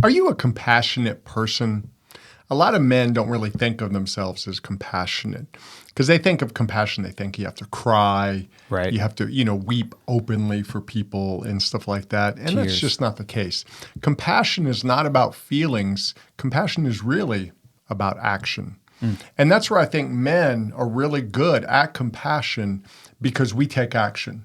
Are you a compassionate person? A lot of men don't really think of themselves as compassionate because they think of compassion. They think you have to cry, Right. You have to, weep openly for people and stuff like that. And that's Tears. just not the case. Compassion is not about feelings. Compassion is really about action. And that's where I think men are really good at compassion because we take action.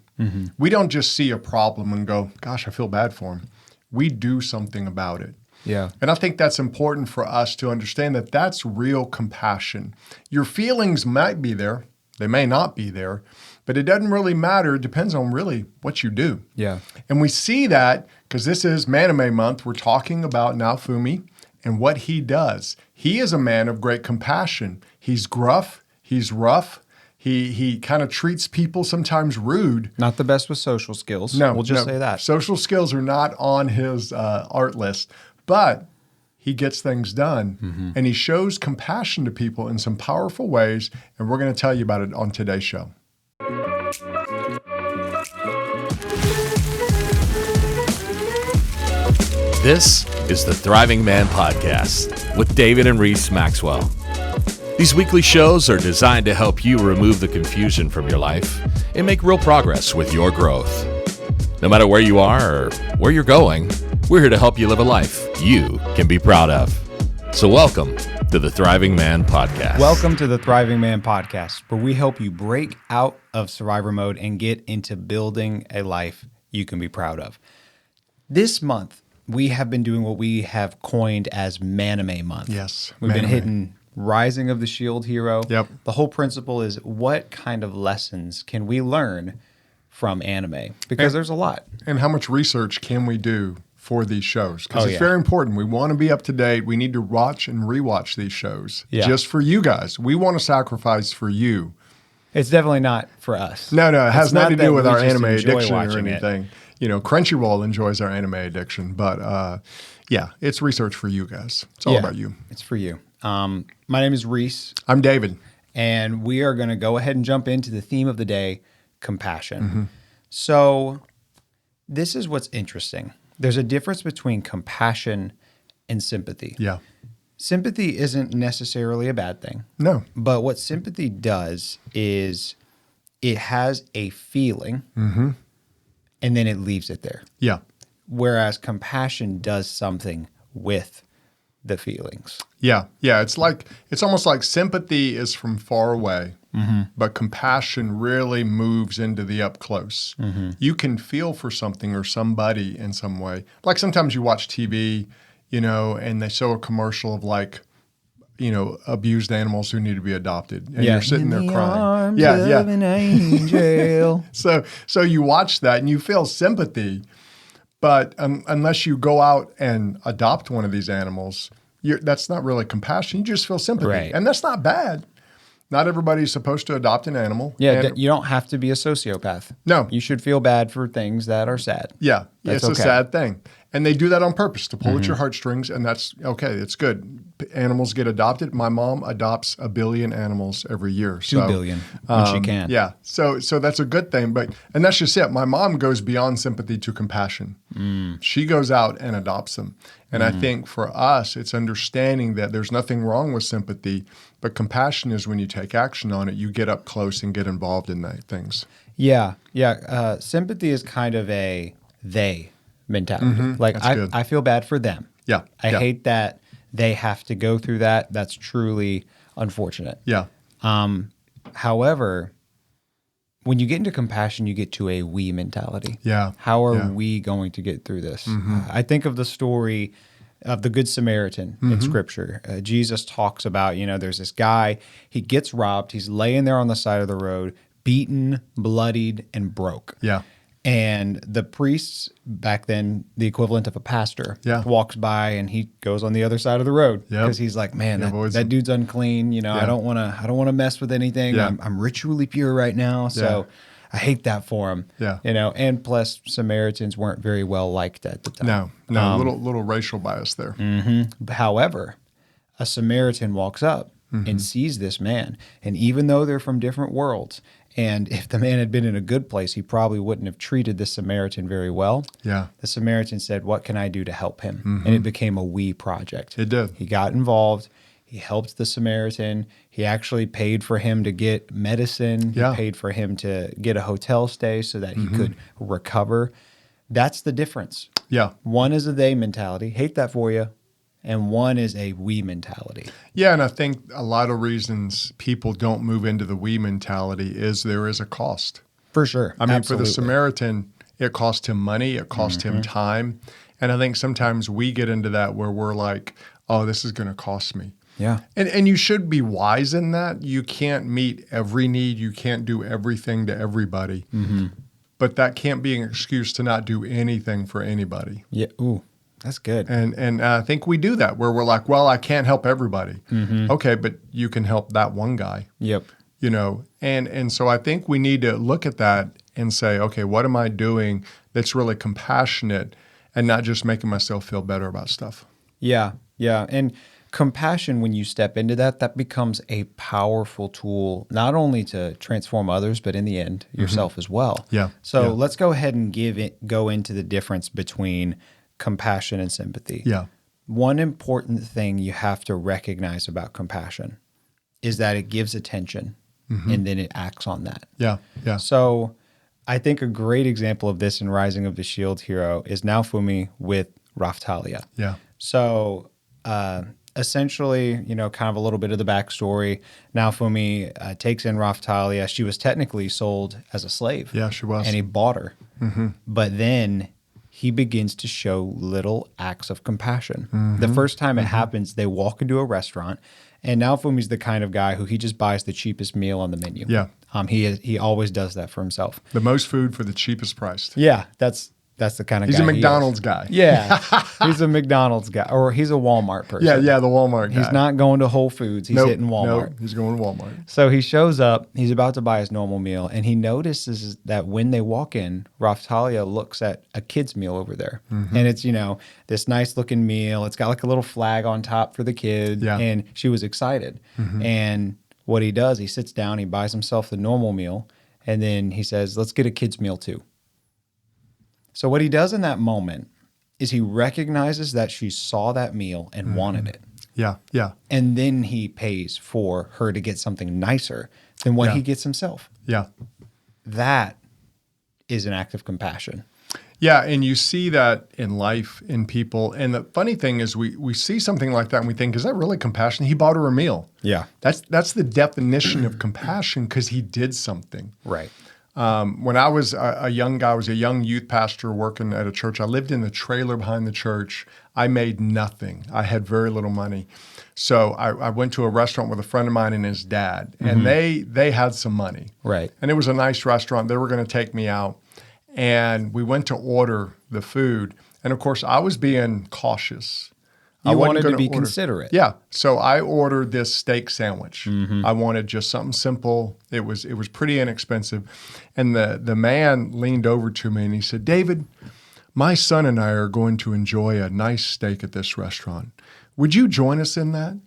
We don't just see a problem and go, gosh, I feel bad for him. We do something about it. Yeah. And I think that's important for us to understand that that's real compassion. Your feelings might be there. They may not be there, but it doesn't really matter. It depends on really what you do. Yeah. And we see that because this is Manime Month. We're talking about Naofumi and what he does. He is a man of great compassion. He's gruff. He's rough. He kind of treats people sometimes rude. Not the best with social skills. No, we'll just say that. Social skills are not on his art list, but he gets things done. And he shows compassion to people in some powerful ways. And we're going to tell you about it on today's show. This is the Thriving Man Podcast with David and Reese Maxwell. These weekly shows are designed to help you remove the confusion from your life and make real progress with your growth. No matter where you are or where you're going, we're here to help you live a life you can be proud of. So welcome to the Thriving Man Podcast. Welcome to the Thriving Man Podcast, where we help you break out of survivor mode and get into building a life you can be proud of. This month, we have been doing what we have coined as Manime Month. Yes. We've been Manime. hitting Rising of the Shield Hero. Yep. The whole principle is what kind of lessons can we learn from anime? Because there's a lot. And how much research can we do for these shows? Because it's yeah. very important. We want to be up to date. We need to watch and rewatch these shows just for you guys. We want to sacrifice for you. It's definitely not for us. No, it has It's nothing to not do with that we our just anime enjoy addiction or watching it. anything. Crunchyroll enjoys our anime addiction, but it's research for you guys. It's all about you. It's for you. My name is Reese, I'm David. and we are going to go ahead and jump into the theme of the day, compassion. So this is what's interesting. There's a difference between compassion and sympathy. Yeah. Sympathy isn't necessarily a bad thing. No. But what sympathy does is it has a feeling and then it leaves it there. Yeah. Whereas compassion does something with the feelings. Yeah. It's almost like sympathy is from far away, but compassion really moves into the up close. You can feel for something or somebody in some way. Like sometimes you watch TV, and they show a commercial of abused animals who need to be adopted. And you're sitting there crying. Of an angel. So you watch that and you feel sympathy, but unless you go out and adopt one of these animals, that's not really compassion. You just feel sympathy. Right. And that's not bad. Not everybody's supposed to adopt an animal. Yeah, And- you don't have to be a sociopath. No. You should feel bad for things that are sad. Yeah, That's it's okay. a sad thing. And they do that on purpose to pull at your heartstrings, and that's okay. It's good. Animals get adopted. My mom adopts 1 billion animals every year. 2 billion when she can. Yeah, so that's a good thing. And that's just it. My mom goes beyond sympathy to compassion. She goes out and adopts them. And I think for us, it's understanding that there's nothing wrong with sympathy, but compassion is when you take action on it, you get up close and get involved in things. Yeah. Sympathy is kind of a they mentality. Like That's good. I feel bad for them. Yeah. I hate that they have to go through that. That's truly unfortunate. Yeah. However, when you get into compassion, you get to a we mentality. Yeah. How are Yeah. we going to get through this? I think of the story of the Good Samaritan in Scripture. Jesus talks about, there's this guy, he gets robbed, he's laying there on the side of the road, beaten, bloodied, and broke. Yeah. And the priests back then, the equivalent of a pastor, Yeah. walks by and he goes on the other side of the road Yep. because he's like, man, He avoids that them. dude's unclean. I don't want to mess with anything. Yeah. I'm ritually pure right now, so I hate that for him. Yeah. And plus Samaritans weren't very well liked at the time. No, little racial bias there. However, a Samaritan walks up and sees this man, and even though they're from different worlds, And if the man had been in a good place, he probably wouldn't have treated the Samaritan very well. Yeah. The Samaritan said, what can I do to help him? And it became a we project. It did. He got involved. He helped the Samaritan. He actually paid for him to get medicine. Yeah. He paid for him to get a hotel stay so that he could recover. That's the difference. Yeah. One is a they mentality. Hate that for you. And one is a we mentality. Yeah, and I think a lot of reasons people don't move into the we mentality is there is a cost. For sure. I mean, Absolutely. for the Samaritan, it cost him money, it cost him time. And I think sometimes we get into that where we're like, oh, this is going to cost me. Yeah. And you should be wise in that. You can't meet every need. You can't do everything to everybody. But that can't be an excuse to not do anything for anybody. Yeah. Ooh, that's good. And I think we do that where we're like, well, I can't help everybody. Okay, but you can help that one guy. Yep. You know, and so I think we need to look at that and say, okay, what am I doing that's really compassionate and not just making myself feel better about stuff? Yeah. Yeah. And compassion, when you step into that, that becomes a powerful tool, not only to transform others, but in the end, yourself as well. Yeah. So Yeah. let's go ahead and go into the difference between compassion and sympathy. Yeah. One important thing you have to recognize about compassion is that it gives attention and then it acts on that. Yeah. Yeah. So I think a great example of this in Rising of the Shield Hero is Naofumi with Raphtalia. Yeah. So essentially, you know, kind of a little bit of the backstory. Naofumi takes in Raphtalia. She was technically sold as a slave. Yeah, she was. And he bought her. But then he begins to show little acts of compassion. The first time it happens, they walk into a restaurant, and Naofumi's the kind of guy who he just buys the cheapest meal on the menu. Yeah. He always does that for himself. The most food for the cheapest price. Yeah, that's the kind of He's guy a he is. McDonald's guy. Yeah, he's a McDonald's guy, or he's a Walmart person. Yeah, the Walmart guy. He's not going to Whole Foods. He's hitting Walmart. Nope, he's going to Walmart. So he shows up. He's about to buy his normal meal, and he notices that when they walk in, Raphtalia looks at a kid's meal over there, and it's, you know, this nice looking meal. It's got like a little flag on top for the kid, and she was excited. And what he does, he sits down, he buys himself the normal meal, and then he says, "Let's get a kid's meal too." So what he does in that moment is he recognizes that she saw that meal and wanted it. Yeah, yeah, And then he pays for her to get something nicer than what he gets himself. yeah. That is an act of compassion. Yeah, and you see that in life, in people. And the funny thing is we see something like that and we think, is that really compassion? He bought her a meal. Yeah. That's the definition of compassion because he did something. Right. When I was a young guy, I was a young youth pastor working at a church. I lived in the trailer behind the church. I made nothing. I had very little money. So I went to a restaurant with a friend of mine and his dad, and they had some money. Right. And it was a nice restaurant. They were going to take me out. And we went to order the food. And, of course, I was being cautious. You wanted to be considerate. Yeah. So I ordered this steak sandwich. I wanted just something simple. It was pretty inexpensive. And the man leaned over to me and he said, "David, my son and I are going to enjoy a nice steak at this restaurant. Would you join us in that?"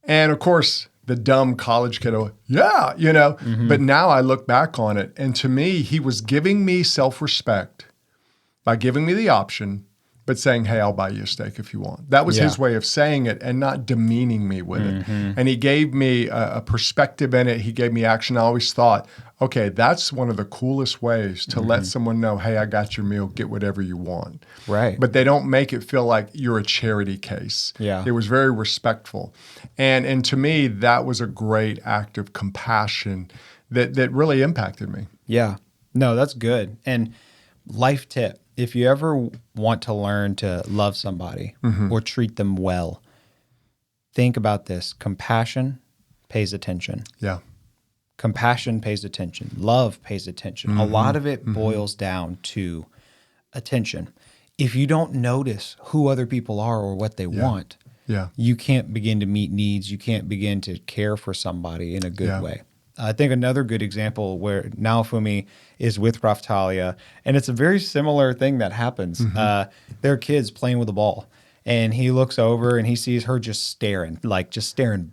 And, of course, the dumb college kiddo, yeah, you know. But now I look back on it, and to me, he was giving me self-respect by giving me the option, but saying, "Hey, I'll buy you a steak if you want." That was his way of saying it and not demeaning me with it. And he gave me a perspective in it. He gave me action. I always thought, okay, that's one of the coolest ways to let someone know, "Hey, I got your meal. Get whatever you want." Right. But they don't make it feel like you're a charity case. Yeah. It was very respectful. And to me, that was a great act of compassion that really impacted me. Yeah. No, that's good. And life tip, if you ever want to learn to love somebody or treat them well, think about this. Compassion pays attention. Yeah. Compassion pays attention. Love pays attention. A lot of it boils down to attention. If you don't notice who other people are or what they want, you can't begin to meet needs. You can't begin to care for somebody in a good way. I think another good example where Naofumi is with Raphtalia, and it's a very similar thing that happens. They're kids playing with a ball, and he looks over and he sees her just staring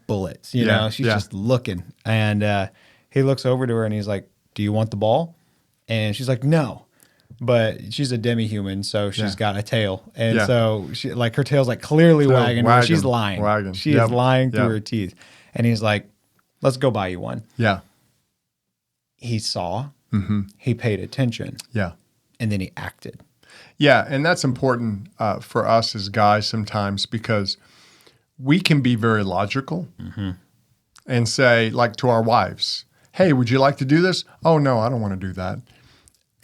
bullets. You know, she's just looking, and He looks over to her and he's like, "Do you want the ball?" And she's like, "No." But she's a demi-human, so she's got a tail. And so she, like, her tail's like clearly wagging. She's lying. She is lying through her teeth. And he's like, "Let's go buy you one." Yeah. He saw, he paid attention. Yeah. And then he acted. Yeah. And that's important for us as guys sometimes, because we can be very logical and say, like, to our wives, "Hey, would you like to do this?" "Oh, no, I don't want to do that."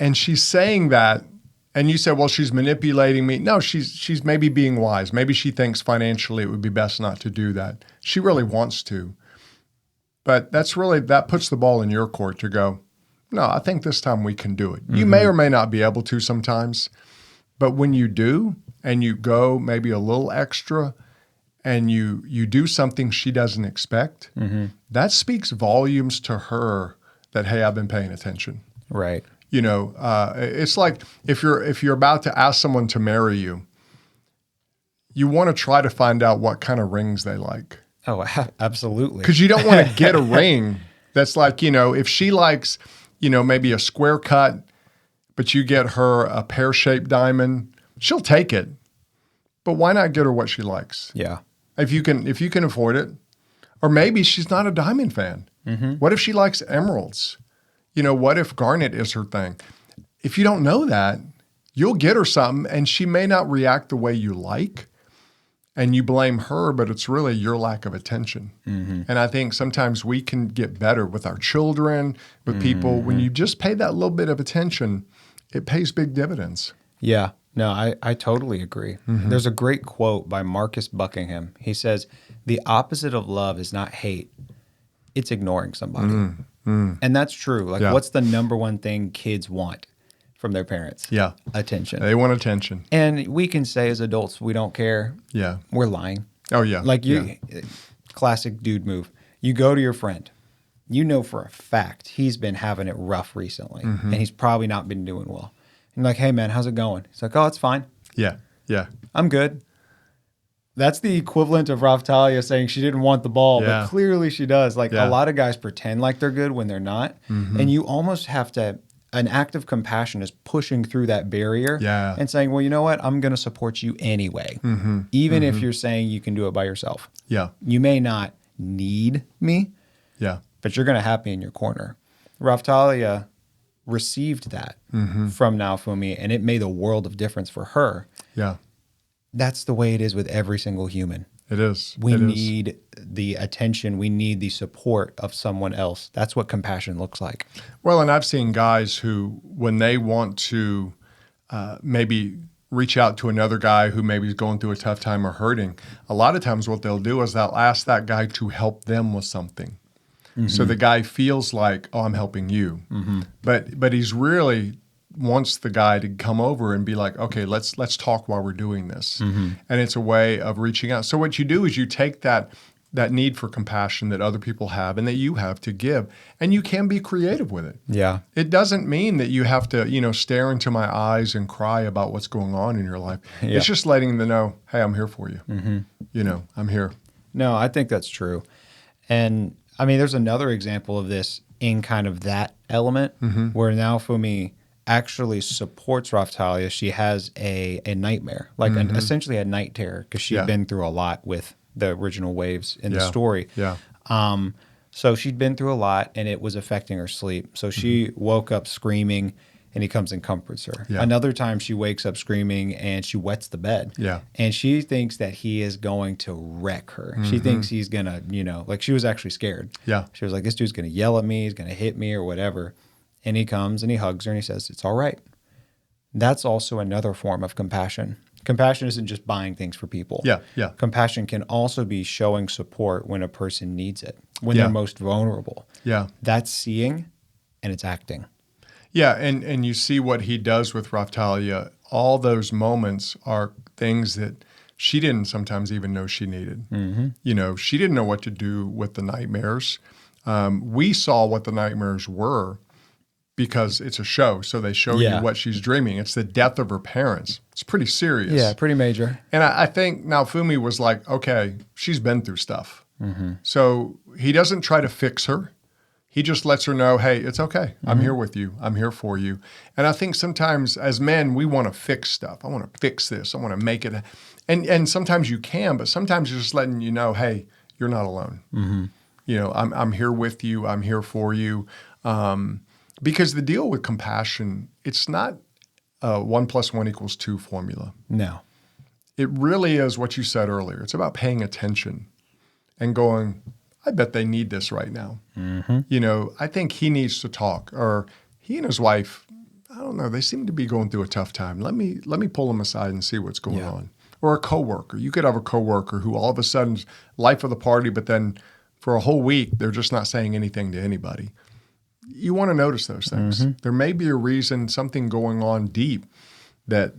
And she's saying that, and you say, "Well, she's manipulating me." No, she's maybe being wise. Maybe she thinks financially it would be best not to do that. She really wants to. But that puts the ball in your court to go, "No, I think this time we can do it." You may or may not be able to sometimes, but when you do, and you go maybe a little extra, and you do something she doesn't expect, that speaks volumes to her that, hey, I've been paying attention. Right. You know, it's like if you're about to ask someone to marry you, you want to try to find out what kind of rings they like. Oh, absolutely. Because you don't want to get a ring that's like, if she likes, maybe a square cut, but you get her a pear-shaped diamond, she'll take it. But why not get her what she likes? Yeah. If you can afford it. Or maybe she's not a diamond fan. What if she likes emeralds? What if garnet is her thing? If you don't know that, you'll get her something and she may not react the way you like, and you blame her, but it's really your lack of attention. And I think sometimes we can get better with our children, with people. When you just pay that little bit of attention, it pays big dividends. Yeah. No, I totally agree. There's a great quote by Marcus Buckingham. He says, "The opposite of love is not hate. It's ignoring somebody." And that's true. Like, what's the number one thing kids want from their parents? Yeah. Attention. They want attention. And we can say as adults, we don't care. Yeah. We're lying. Oh, yeah. Like, classic dude move. You go to your friend. You know for a fact he's been having it rough recently, and he's probably not been doing well. And you're like, "Hey, man, how's it going?" He's like, "Oh, it's fine. Yeah. Yeah. I'm good." That's the equivalent of Raphtalia saying she didn't want the ball, but clearly she does. Like, a lot of guys pretend like they're good when they're not. And you almost have to, an act of compassion is pushing through that barrier and saying, "Well, you know what? I'm going to support you anyway." Even if you're saying you can do it by yourself. Yeah. You may not need me, but you're going to have me in your corner. Raphtalia received that from Naofumi, and it made a world of difference for her. Yeah. That's the way it is with every single human. It is. We need the attention. We need the support of someone else. That's what compassion looks like. Well, and I've seen guys who, when they want to maybe reach out to another guy who maybe is going through a tough time or hurting, a lot of times what they'll do is they'll ask that guy to help them with something. So the guy feels like, "Oh, I'm helping you." But he's really wants the guy to come over and be like, "Okay, let's talk while we're doing this." And it's a way of reaching out. So what you do is you take that need for compassion that other people have and that you have to give, and you can be creative with it. Yeah. It doesn't mean that you have to, stare into my eyes and cry about what's going on in your life. It's just letting them know, "Hey, I'm here for you. I'm here." No, I think that's true. And I mean, there's another example of this in kind of that element where Naofumi actually supports Raphtalia. She has a nightmare, like essentially a night terror, because she'd been through a lot with the original waves in the story. Yeah. So she'd been through a lot, and it was affecting her sleep. So she woke up screaming, and he comes and comforts her. Yeah. Another time she wakes up screaming, and she wets the bed. Yeah. And she thinks that he is going to wreck her. She thinks he's going to, like, she was actually scared. Yeah. She was like, "This dude's going to yell at me. He's going to hit me or whatever." And he comes and he hugs her and he says, "It's all right." That's also another form of compassion. Compassion isn't just buying things for people. Yeah, yeah. Compassion can also be showing support when a person needs it, when they're most vulnerable. Yeah. That's seeing and it's acting. Yeah, and you see what he does with Raphtalia. All those moments are things that she didn't sometimes even know she needed. She didn't know what to do with the nightmares. We saw what the nightmares were because it's a show, so they show you what she's dreaming. It's the death of her parents. It's pretty serious. Yeah, pretty major. And I think Naofumi was like, okay, she's been through stuff. So he doesn't try to fix her. He just lets her know, hey, it's okay. I'm here with you. I'm here for you. And I think sometimes as men, we want to fix stuff. I want to fix this. I want to make it. And sometimes you can, but sometimes you're just letting you know, hey, you're not alone. I'm here with you. I'm here for you. Because the deal with compassion, it's not 1 + 1 = 2 formula. No. It really is what you said earlier. It's about paying attention and going, I bet they need this right now. I think he needs to talk, or he and his wife, I don't know, they seem to be going through a tough time. Let me pull them aside and see what's going on. Or a coworker. You could have a coworker who all of a sudden's life of the party, but then for a whole week, they're just not saying anything to anybody. You want to notice those things. There may be a reason, something going on deep that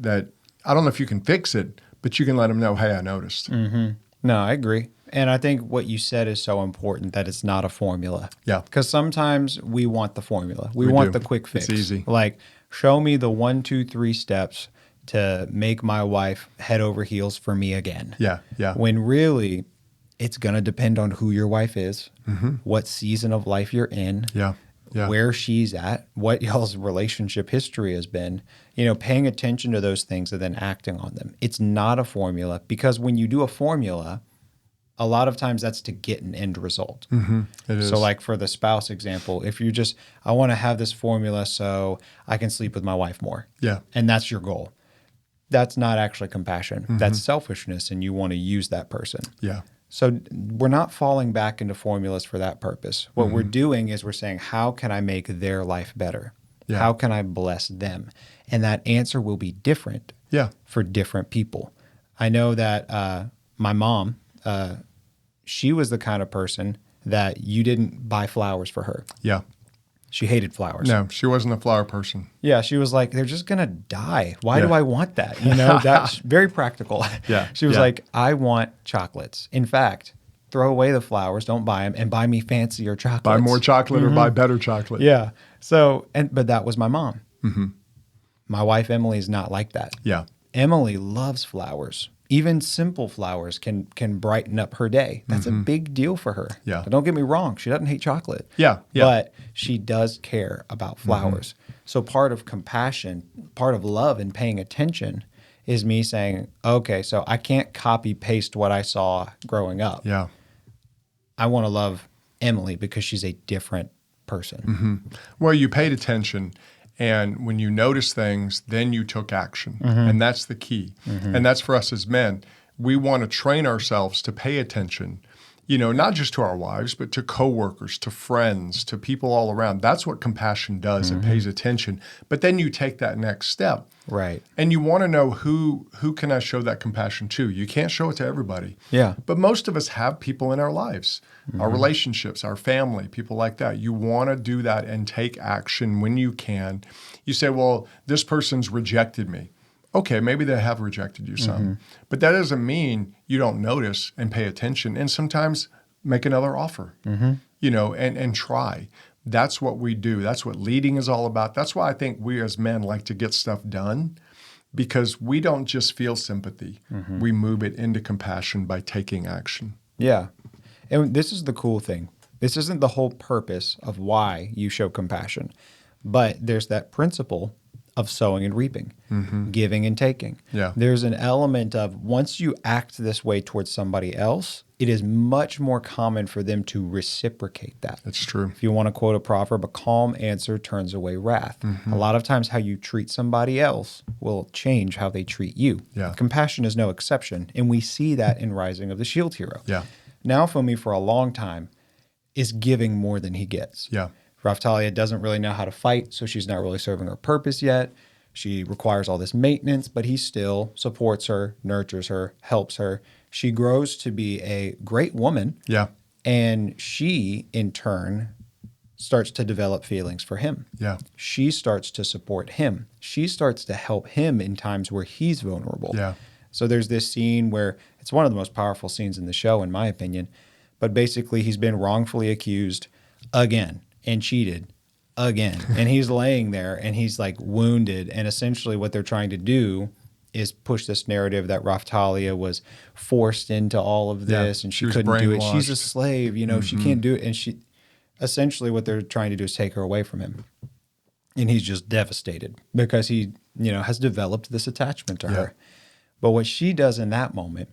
I don't know if you can fix it, but you can let them know, hey, I noticed. No, I agree. And I think what you said is so important, that it's not a formula. Yeah. Because sometimes we want the formula. We want the quick fix. It's easy. Like, show me the 1, 2, 3 steps to make my wife head over heels for me again. Yeah. When really, it's going to depend on who your wife is, what season of life you're in, where she's at, what y'all's relationship history has been, paying attention to those things and then acting on them. It's not a formula, because when you do a formula, a lot of times that's to get an end result. It is. So like for the spouse example, if you just, I want to have this formula so I can sleep with my wife more. Yeah. And that's your goal. That's not actually compassion. That's selfishness, and you want to use that person. Yeah. So we're not falling back into formulas for that purpose. What we're doing is we're saying, how can I make their life better? Yeah. How can I bless them? And that answer will be different for different people. I know that my mom, she was the kind of person that you didn't buy flowers for her. Yeah. She hated flowers. No, she wasn't a flower person. Yeah, she was like, they're just going to die. Why do I want that? That's very practical. Yeah. She was like, I want chocolates. In fact, throw away the flowers, don't buy them, and buy me fancier chocolates. Buy more chocolate or buy better chocolate. Yeah. So, but that was my mom. My wife, Emily, is not like that. Yeah. Emily loves flowers. Even simple flowers can brighten up her day. That's a big deal for her. Yeah. But don't get me wrong, she doesn't hate chocolate. Yeah. But she does care about flowers. So part of compassion, part of love and paying attention is me saying, okay, so I can't copy paste what I saw growing up. Yeah. I want to love Emily because she's a different person. Well, you paid attention. And when you notice things, then you took action. And that's the key. And that's for us as men. We want to train ourselves to pay attention, not just to our wives, but to coworkers, to friends, to people all around. That's what compassion does. It pays attention. But then you take that next step. Right. And you want to know who can I show that compassion to? You can't show it to everybody. Yeah. But most of us have people in our lives, our relationships, our family, people like that. You want to do that and take action when you can. You say, well, this person's rejected me. Okay, maybe they have rejected you some. But that doesn't mean you don't notice and pay attention and sometimes make another offer, and try. That's what we do. That's what leading is all about. That's why I think we as men like to get stuff done, because we don't just feel sympathy. We move it into compassion by taking action. Yeah. And this is the cool thing. This isn't the whole purpose of why you show compassion, but there's that principle of sowing and reaping, giving and taking. Yeah. There's an element of once you act this way towards somebody else, it is much more common for them to reciprocate that. That's true. If you want to quote a proverb, a calm answer turns away wrath. A lot of times how you treat somebody else will change how they treat you. Yeah. Compassion is no exception. And we see that in Rising of the Shield Hero. Yeah. Naofumi, for a long time, is giving more than he gets. Yeah. Raphtalia doesn't really know how to fight, so she's not really serving her purpose yet. She requires all this maintenance, but he still supports her, nurtures her, helps her. She grows to be a great woman. Yeah. And she, in turn, starts to develop feelings for him. Yeah. She starts to support him. She starts to help him in times where he's vulnerable. Yeah. So there's this scene where it's one of the most powerful scenes in the show, in my opinion. But basically, he's been wrongfully accused again and cheated again. And he's laying there and he's like wounded. And essentially what they're trying to do is push this narrative that Raphtalia was forced into all of this and she couldn't do it. She's a slave, she can't do it. And essentially what they're trying to do is take her away from him. And he's just devastated because he, has developed this attachment to her. But what she does in that moment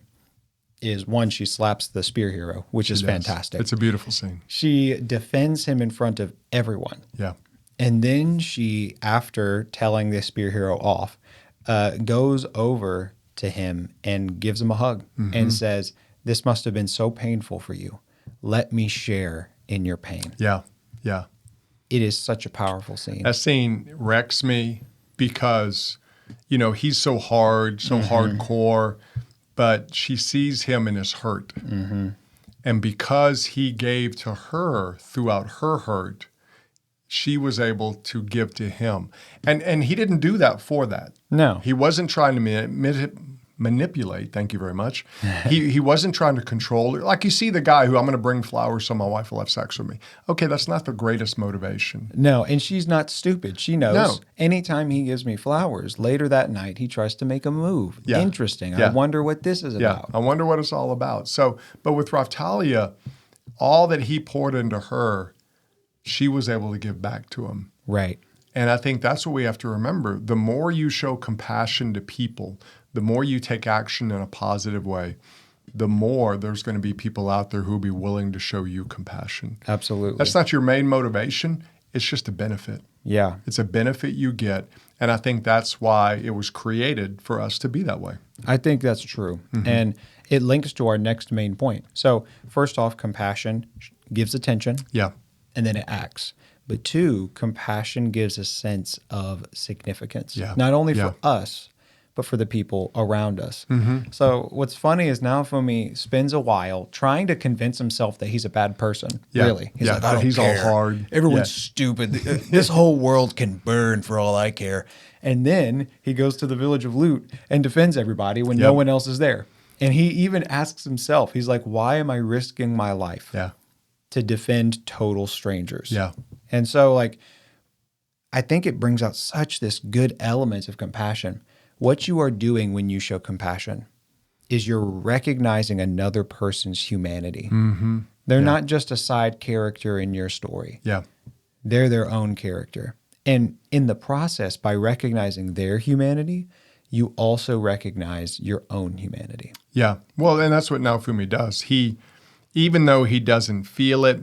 is, one, she slaps the spear hero, which is fantastic. It's a beautiful scene. She defends him in front of everyone. Yeah. And then she, after telling the spear hero off, goes over to him and gives him a hug and says, "This must have been so painful for you. Let me share in your pain." Yeah. Yeah. It is such a powerful scene. That scene wrecks me because, he's so hard, so hardcore, but she sees him in his hurt. And because he gave to her throughout her hurt, she was able to give to him. And he didn't do that for that. No. He wasn't trying to manipulate. Thank you very much. He wasn't trying to control her. Like you see the guy who, I'm going to bring flowers so my wife will have sex with me. Okay, that's not the greatest motivation. No, and she's not stupid. She knows anytime he gives me flowers, later that night he tries to make a move. Yeah. Interesting. Yeah. I wonder what this is about. I wonder what it's all about. So, but with Raphtalia, all that he poured into her, she was able to give back to him. Right. And I think that's what we have to remember. The more you show compassion to people, the more you take action in a positive way, the more there's going to be people out there who will be willing to show you compassion. Absolutely. That's not your main motivation. It's just a benefit. Yeah. It's a benefit you get. And I think that's why it was created for us to be that way. I think that's true. And it links to our next main point. So first off, compassion gives attention. Yeah. And then it acts. But two, compassion gives a sense of significance, Yeah. not only Yeah. for us, but for the people around us. So what's funny is Naofumi spends a while trying to convince himself that he's a bad person. Yeah. Really. He's Yeah. like, I don't He's care. all hard. Everyone's Yeah. stupid. This whole world can burn for all I care. And then he goes to the village of Loot and defends everybody when no one else is there. And he even asks himself, he's like, why am I risking my life Yeah. to defend total strangers? Yeah. And so, I think it brings out such this good element of compassion. What you are doing when you show compassion is you're recognizing another person's humanity. They're not just a side character in your story. Yeah. They're their own character. And in the process, by recognizing their humanity, you also recognize your own humanity. Yeah. Well, and that's what Naofumi does. He, even though he doesn't feel it,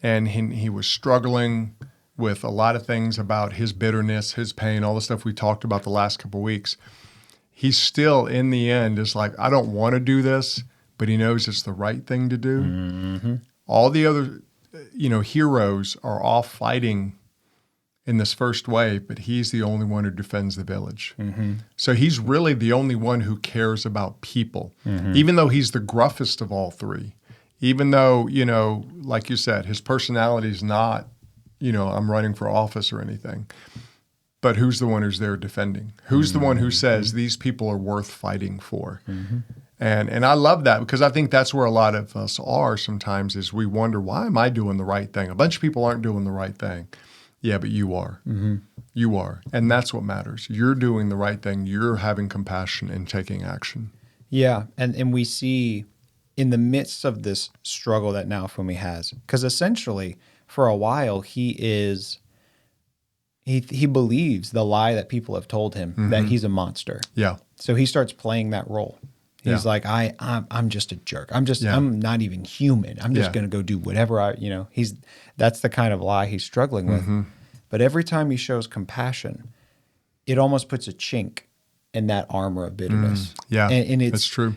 and he was struggling with a lot of things about his bitterness, his pain, all the stuff we talked about the last couple of weeks, he still, in the end, is like, I don't want to do this, but he knows it's the right thing to do. All the other, heroes are off fighting in this first wave, but he's the only one who defends the village. So he's really the only one who cares about people, even though he's the gruffest of all three. Even though, like you said, his personality is not, I'm running for office or anything. But who's the one who's there defending? Who's the one who says these people are worth fighting for? And I love that, because I think that's where a lot of us are sometimes, is we wonder, why am I doing the right thing? A bunch of people aren't doing the right thing. Yeah, but you are. You are. And that's what matters. You're doing the right thing. You're having compassion and taking action. Yeah. And we see in the midst of this struggle that Naofumi has, because essentially for a while he believes the lie that people have told him, that he's a monster. Yeah. So he starts playing that role. He's like, I'm just a jerk. I'm not even human. I'm just going to go do whatever that's the kind of lie he's struggling with. But every time he shows compassion, it almost puts a chink in that armor of bitterness. Yeah. And it's that's true.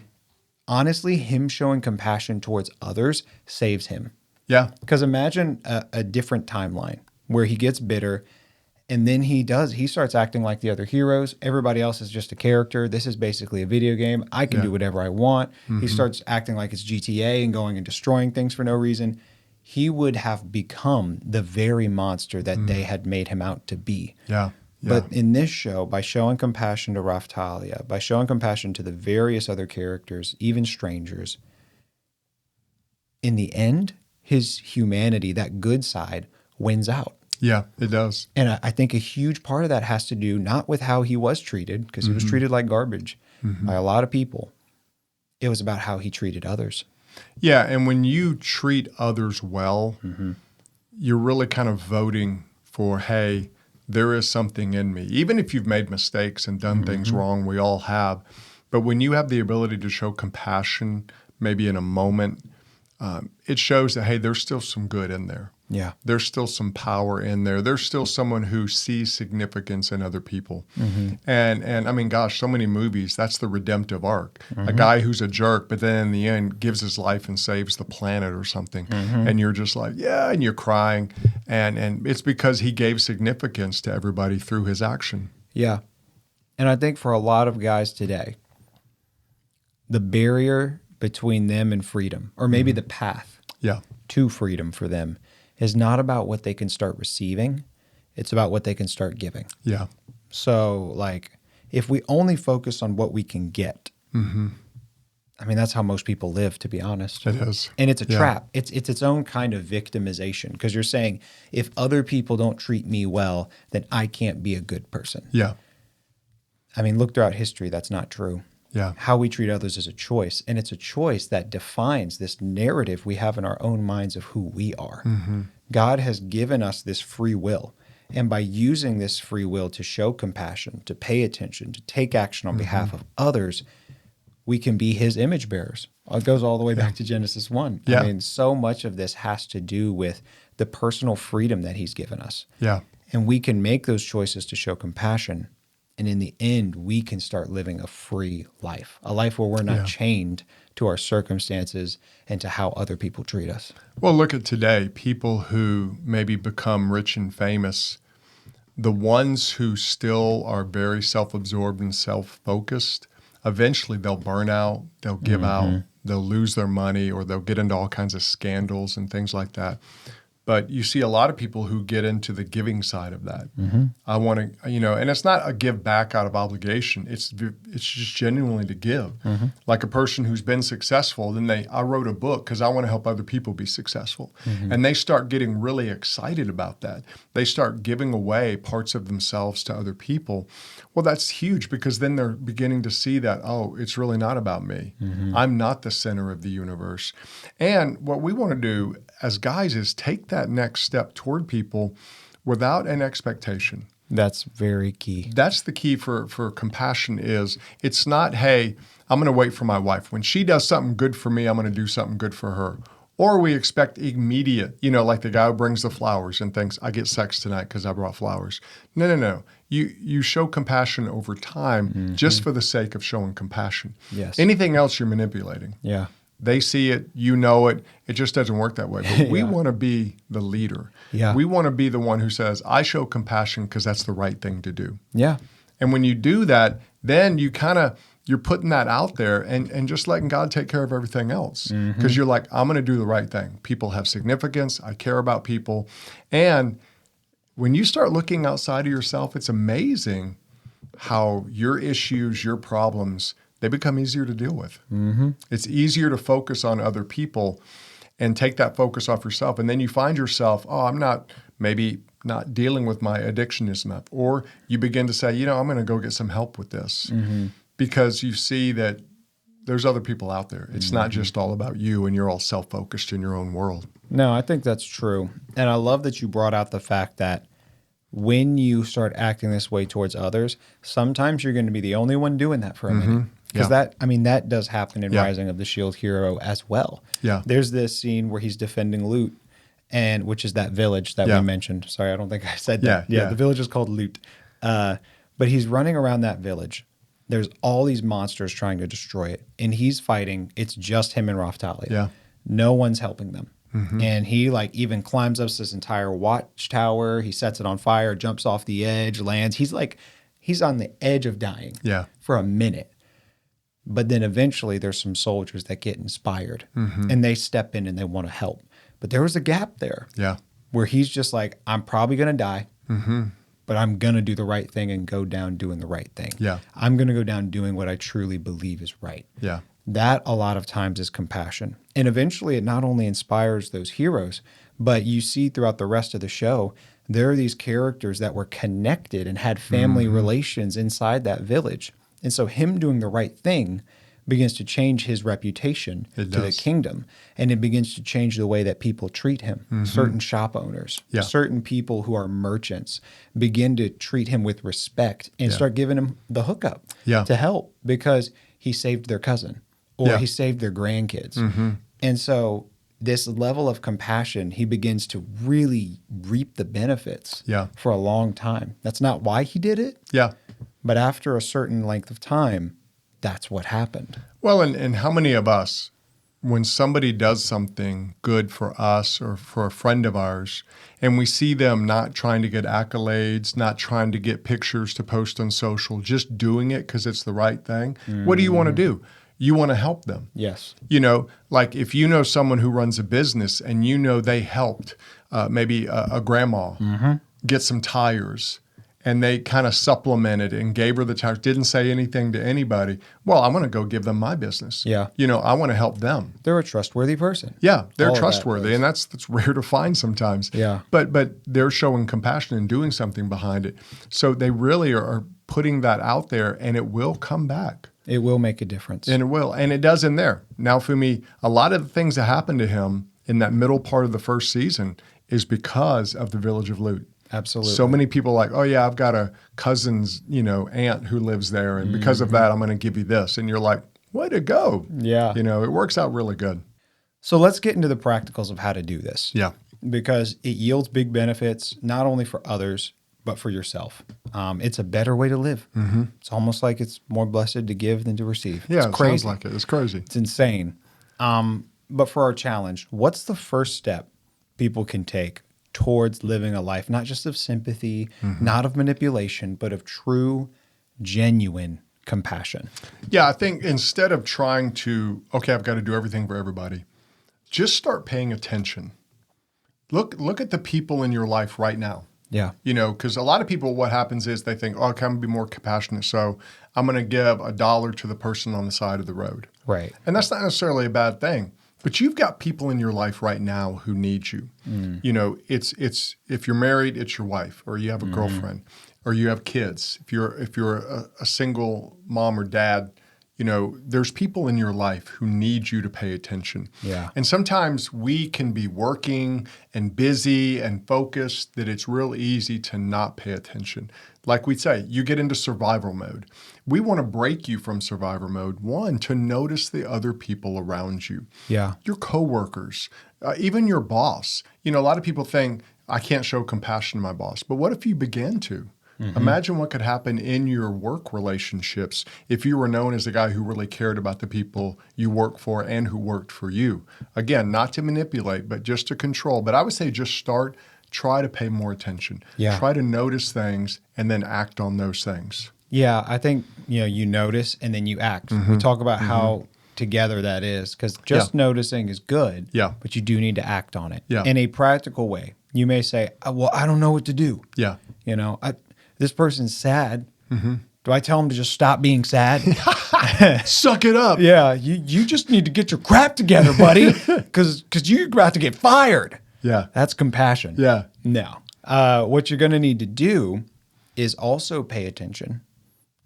Honestly, him showing compassion towards others saves him. Yeah. Because imagine a different timeline where he gets bitter, and then he starts acting like the other heroes. Everybody else is just a character. This is basically a video game. I can do whatever I want. He starts acting like it's GTA and going and destroying things for no reason. He would have become the very monster that they had made him out to be. Yeah. But in this show, by showing compassion to Raphtalia, by showing compassion to the various other characters, even strangers, in the end, his humanity, that good side, wins out. Yeah, it does. And I think a huge part of that has to do not with how he was treated, because he was treated like garbage by a lot of people. It was about how he treated others. Yeah, and when you treat others well, you're really kind of voting for, hey, there is something in me. Even if you've made mistakes and done things wrong, we all have. But when you have the ability to show compassion, maybe in a moment, it shows that, hey, there's still some good in there. Yeah. There's still some power in there. There's still someone who sees significance in other people. And I mean, gosh, so many movies, that's the redemptive arc. A guy who's a jerk, but then in the end gives his life and saves the planet or something. And you're just like, yeah, and you're crying. And it's because he gave significance to everybody through his action. Yeah. And I think for a lot of guys today, the barrier between them and freedom, or maybe the path to freedom for them, is not about what they can start receiving. It's about what they can start giving. Yeah. So, like, if we only focus on what we can get, I mean, that's how most people live, to be honest. It is. And it's a trap. It's its own kind of victimization, because you're saying, if other people don't treat me well, then I can't be a good person. Yeah. I mean, look throughout history, that's not true. Yeah. How we treat others is a choice, and it's a choice that defines this narrative we have in our own minds of who we are. God has given us this free will, and by using this free will to show compassion, to pay attention, to take action on behalf of others, we can be his image bearers. It goes all the way back to Genesis 1. Yeah. I mean, so much of this has to do with the personal freedom that he's given us. Yeah. And we can make those choices to show compassion. And in the end, we can start living a free life, a life where we're not chained to our circumstances and to how other people treat us. Well, look at today, people who maybe become rich and famous, the ones who still are very self-absorbed and self-focused, eventually they'll burn out, they'll give out, they'll lose their money, or they'll get into all kinds of scandals and things like that. But you see a lot of people who get into the giving side of that. I want to, and it's not a give back out of obligation. It's just genuinely to give. Like a person who's been successful, then I wrote a book because I want to help other people be successful. And they start getting really excited about that. They start giving away parts of themselves to other people. Well, that's huge, because then they're beginning to see that, oh, it's really not about me. I'm not the center of the universe. And what we want to do as guys is take that next step toward people without an expectation. That's very key. That's the key for compassion. It's not, hey, I'm going to wait for my wife. When she does something good for me, I'm going to do something good for her. Or we expect immediate, like the guy who brings the flowers and thinks, I get sex tonight because I brought flowers. No. You show compassion over time just for the sake of showing compassion. Yes. Anything else you're manipulating. Yeah. They see it, you know it. It just doesn't work that way. But we want to be the leader. Yeah. We want to be the one who says, I show compassion because that's the right thing to do. Yeah. And when you do that, then you're putting that out there and just letting God take care of everything else. Because you're like, I'm going to do the right thing. People have significance. I care about people. And when you start looking outside of yourself, it's amazing how your issues, your problems, they become easier to deal with. It's easier to focus on other people and take that focus off yourself. And then you find yourself, I'm not dealing with my addiction as much. Or you begin to say, I'm going to go get some help with this. Because you see that there's other people out there. It's not just all about you and you're all self-focused in your own world. No, I think that's true. And I love that you brought out the fact that when you start acting this way towards others, sometimes you're going to be the only one doing that for a minute. Because that does happen in Rising of the Shield Hero as well. Yeah. There's this scene where he's defending Loot, and which is that village that we mentioned. Sorry, I don't think I said that. Yeah, the village is called Loot. But he's running around that village. There's all these monsters trying to destroy it. And he's fighting. It's just him and Raphtalia. Yeah. No one's helping them. And he even climbs up this entire watchtower. He sets it on fire, jumps off the edge, lands. He's on the edge of dying for a minute. But then eventually there's some soldiers that get inspired and they step in and they want to help. But there was a gap there where he's just like, I'm probably going to die, but I'm going to do the right thing and go down doing the right thing. Yeah. I'm going to go down doing what I truly believe is right. Yeah. That a lot of times is compassion. And eventually it not only inspires those heroes, but you see throughout the rest of the show, there are these characters that were connected and had family relations inside that village. And so him doing the right thing begins to change his reputation to the kingdom. And it begins to change the way that people treat him. Certain shop owners, certain people who are merchants begin to treat him with respect and start giving him the hookup to help because he saved their cousin or he saved their grandkids. And so this level of compassion, he begins to really reap the benefits for a long time. That's not why he did it. But after a certain length of time, that's what happened. Well, and how many of us, when somebody does something good for us or for a friend of ours, and we see them not trying to get accolades, not trying to get pictures to post on social, just doing it because it's the right thing, what do you want to do? You want to help them. Yes. You know, like if you know someone who runs a business and you know they helped maybe a grandma get some tires and they kind of supplemented and gave her the tires, didn't say anything to anybody. Well, I'm going to go give them my business. Yeah. You know, I want to help them. They're a trustworthy person. Yeah, they're trustworthy, and that's rare to find sometimes. Yeah. But they're showing compassion and doing something behind it. So they really are putting that out there, and it will come back. It will make a difference. And it will. And it does in there. Naofumi, a lot of the things that happened to him in that middle part of the first season is because of the village of Lut. Absolutely. So many people are like, oh yeah, I've got a cousin's, aunt who lives there. And because of that, I'm going to give you this. And you're like, way to go. Yeah. It works out really good. So let's get into the practicals of how to do this. Yeah. Because it yields big benefits, not only for others, but for yourself. It's a better way to live. It's almost like it's more blessed to give than to receive. Yeah, it's crazy. Sounds like it. It's crazy. It's insane. But for our challenge, what's the first step people can take towards living a life, not just of sympathy, not of manipulation, but of true, genuine compassion? Yeah, I think instead of trying to, okay, I've got to do everything for everybody, just start paying attention. Look at the people in your life right now. Yeah. Because a lot of people, what happens is they think, oh, okay, I'm going to be more compassionate, so I'm going to give $1 to the person on the side of the road. Right. And that's not necessarily a bad thing. But you've got people in your life right now who need you. It's if you're married, it's your wife, or you have a girlfriend, or you have kids. If you're a single mom or dad, there's people in your life who need you to pay attention. Yeah. And sometimes we can be working and busy and focused that it's real easy to not pay attention. Like we say, you get into survival mode. We want to break you from survivor mode, one, to notice the other people around you. Yeah. Your coworkers, even your boss. A lot of people think, I can't show compassion to my boss. But what if you begin to? Imagine what could happen in your work relationships if you were known as the guy who really cared about the people you work for and who worked for you. Again, not to manipulate, but just to control. But I would say just try to pay more attention. Yeah. Try to notice things and then act on those things. Yeah, I think, you notice and then you act. We talk about how together that is, because just noticing is good, but you do need to act on it in a practical way. You may say, well, I don't know what to do. Yeah. This person's sad. Do I tell them to just stop being sad? Suck it up. Yeah, you just need to get your crap together, buddy, because you're about to get fired. Yeah. That's compassion. Yeah. No. What you're going to need to do is also pay attention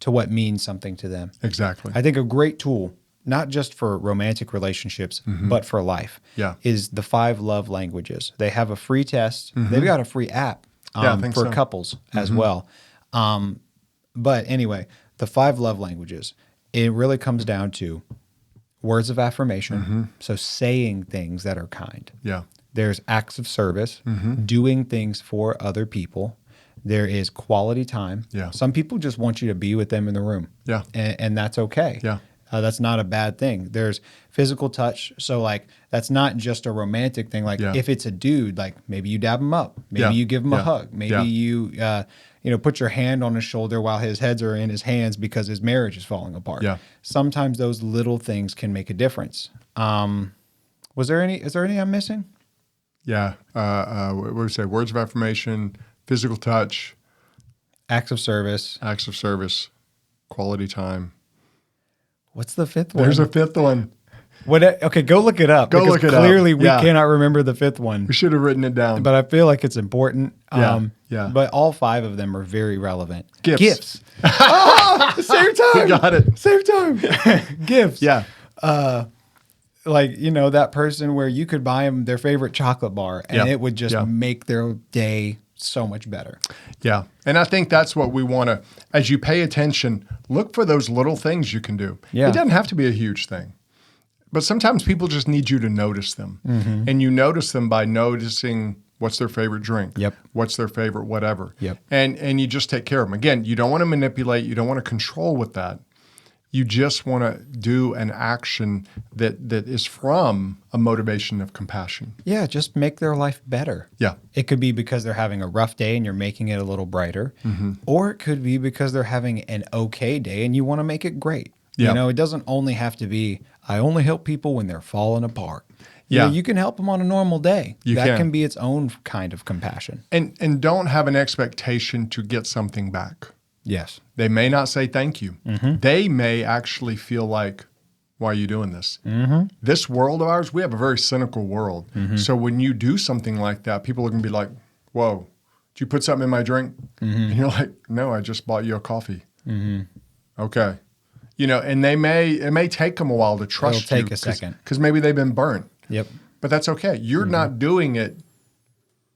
to what means something to them. Exactly. I think a great tool, not just for romantic relationships, but for life, is the 5 love languages. They have a free test. They've got a free app for couples as well. But anyway, the 5 love languages, it really comes down to words of affirmation. So saying things that are kind. Yeah. There's acts of service, doing things for other people. There is quality time. Yeah. Some people just want you to be with them in the room. Yeah. And that's okay. Yeah. That's not a bad thing. There's physical touch. So like, that's not just a romantic thing. Like if it's a dude, like maybe you dab him up, maybe you give him a hug, maybe you, put your hand on his shoulder while his heads are in his hands because his marriage is falling apart. Yeah. Sometimes those little things can make a difference. Is there any I'm missing? Yeah. What do we say? Words of affirmation, physical touch, Acts of service, quality time. What's the 5th one? There's a 5th one. Okay, go look it up. Go because look it up. clearly we Yeah. cannot remember the fifth one. We should have written it down. But I feel like it's important. Yeah. But all 5 of them are very relevant. Gifts. Same time. You got it. Same time. Gifts. Yeah. Like, that person where you could buy them their favorite chocolate bar and Yep. it would just Yep. make their day so much better. Yeah. And I think that's what we want to, as you pay attention, look for those little things you can do. Yeah. It doesn't have to be a huge thing. But sometimes people just need you to notice them. Mm-hmm. And you notice them by noticing what's their favorite drink. Yep. What's their favorite whatever. Yep. And you just take care of them. Again, you don't want to manipulate. You don't want to control with that. You just want to do an action that is from a motivation of compassion. Yeah, just make their life better. Yeah. It could be because they're having a rough day and you're making it a little brighter. Mm-hmm. Or it could be because they're having an okay day and you want to make it great. Yeah. It doesn't only have to be, I only help people when they're falling apart. Yeah. You can help them on a normal day. You that can. can be its own kind of compassion. And don't have an expectation to get something back. Yes. They may not say thank you. Mm-hmm. They may actually feel like, why are you doing this? Mm-hmm. This world of ours, we have a very cynical world. Mm-hmm. So when you do something like that, people are going to be like, whoa, did you put something in my drink? Mm-hmm. And you're like, no, I just bought you a coffee. Mm-hmm. Okay. And it may take them a while to trust It'll you. take a second. Because maybe they've been burnt. Yep. But that's okay. You're not doing it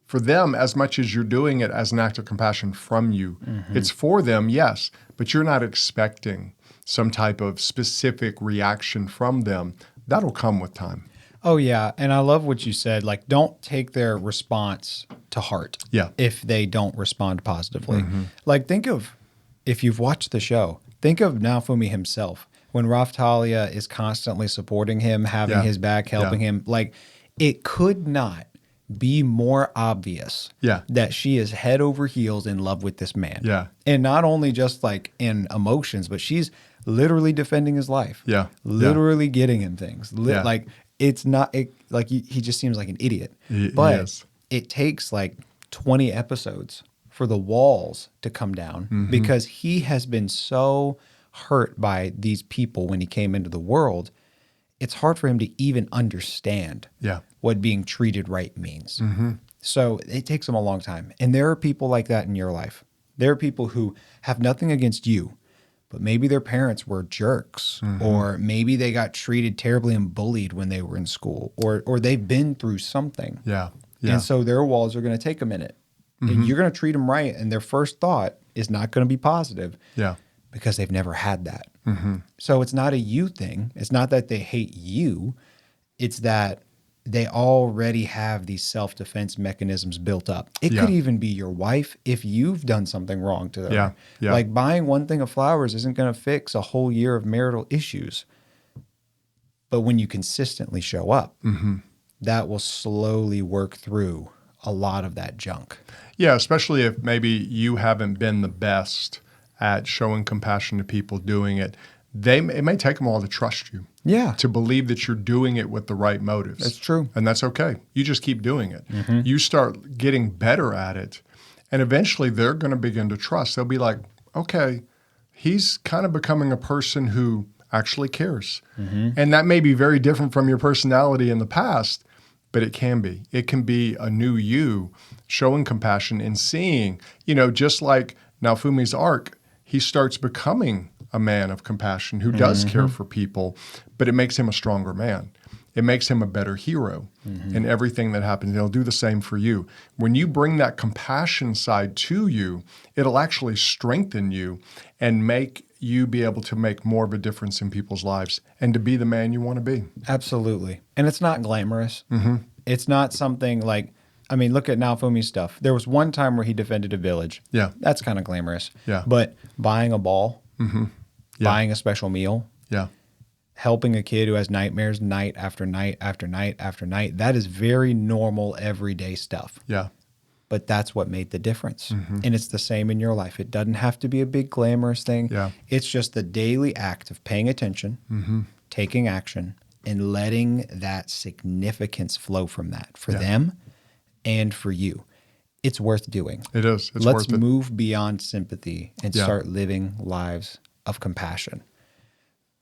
for them as much as you're doing it as an act of compassion from you. Mm-hmm. It's for them, yes, but you're not expecting some type of specific reaction from them. That'll come with time. Oh, yeah. And I love what you said. Like, don't take their response to heart. Yeah. If they don't respond positively. Mm-hmm. Like, think of, if you've watched the show, think of Naofumi himself. When Raphtalia is constantly supporting him, having Yeah. his back, helping him. Like, it could not be more obvious that she is head over heels in love with this man. Yeah. And not only just like in emotions, but she's literally defending his life. Yeah. Literally getting him things. Yeah. Like, it's not, he just seems like an idiot. He But is. it takes like 20 episodes for the walls to come down because he has been so hurt by these people when he came into the world. It's hard for him to even understand what being treated right means. So it takes him a long time. And there are people like that in your life. There are people who have nothing against you, but maybe their parents were jerks, or maybe they got treated terribly and bullied when they were in school, or they've been through something. Yeah. And so their walls are going to take a minute. And you're going to treat them right, and their first thought is not going to be positive. Yeah. Because they've never had that. So it's not a you thing. It's not that they hate you. It's that they already have these self-defense mechanisms built up. It could even be your wife if you've done something wrong to them. Yeah. Like buying one thing of flowers isn't going to fix a whole year of marital issues. But when you consistently show up, that will slowly work through a lot of that junk. Yeah, especially if maybe you haven't been the best at showing compassion to people doing it. It may take them a while to trust you. Yeah. To believe that you're doing it with the right motives. That's true. And that's okay. You just keep doing it. You start getting better at it. And eventually they're going to begin to trust. They'll be like, okay, he's kind of becoming a person who actually cares. And that may be very different from your personality in the past, but it can be. It can be a new you showing compassion and seeing, just like Naofumi's arc, he starts becoming a man of compassion who does care for people, but it makes him a stronger man. It makes him a better hero in everything that happens. It'll do the same for you. When you bring that compassion side to you, it'll actually strengthen you and make you be able to make more of a difference in people's lives and to be the man you want to be. Absolutely. And it's not glamorous. It's not something like, look at Naofumi's stuff. There was one time where he defended a village. Yeah. That's kind of glamorous. Yeah. But buying a ball, buying a special meal, helping a kid who has nightmares night after night after night after night, that is very normal, everyday stuff. Yeah. But that's what made the difference. And it's the same in your life. It doesn't have to be a big glamorous thing. Yeah. It's just the daily act of paying attention, taking action, and letting that significance flow from that for them and for you. It's worth doing. It is. It's Let's worth it. move beyond sympathy and start living lives of compassion.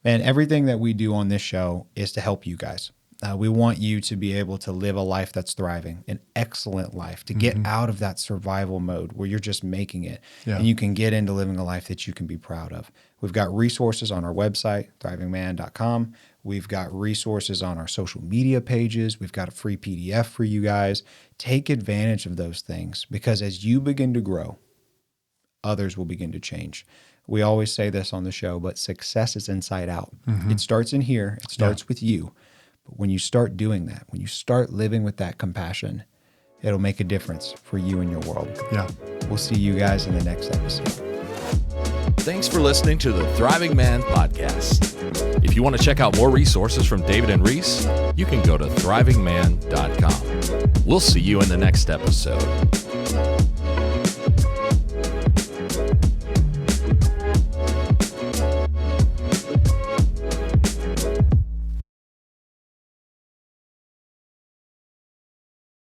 And everything that we do on this show is to help you guys. We want you to be able to live a life that's thriving, an excellent life, to get out of that survival mode where you're just making it, and you can get into living a life that you can be proud of. We've got resources on our website, thrivingman.com. We've got resources on our social media pages. We've got a free PDF for you guys. Take advantage of those things, because as you begin to grow, others will begin to change. We always say this on the show, but success is inside out. It starts in here. It starts with you. But when you start doing that, when you start living with that compassion, it'll make a difference for you and your world. Yeah. We'll see you guys in the next episode. Thanks for listening to the Thriving Man podcast. If you want to check out more resources from David and Reese, you can go to thrivingman.com. We'll see you in the next episode.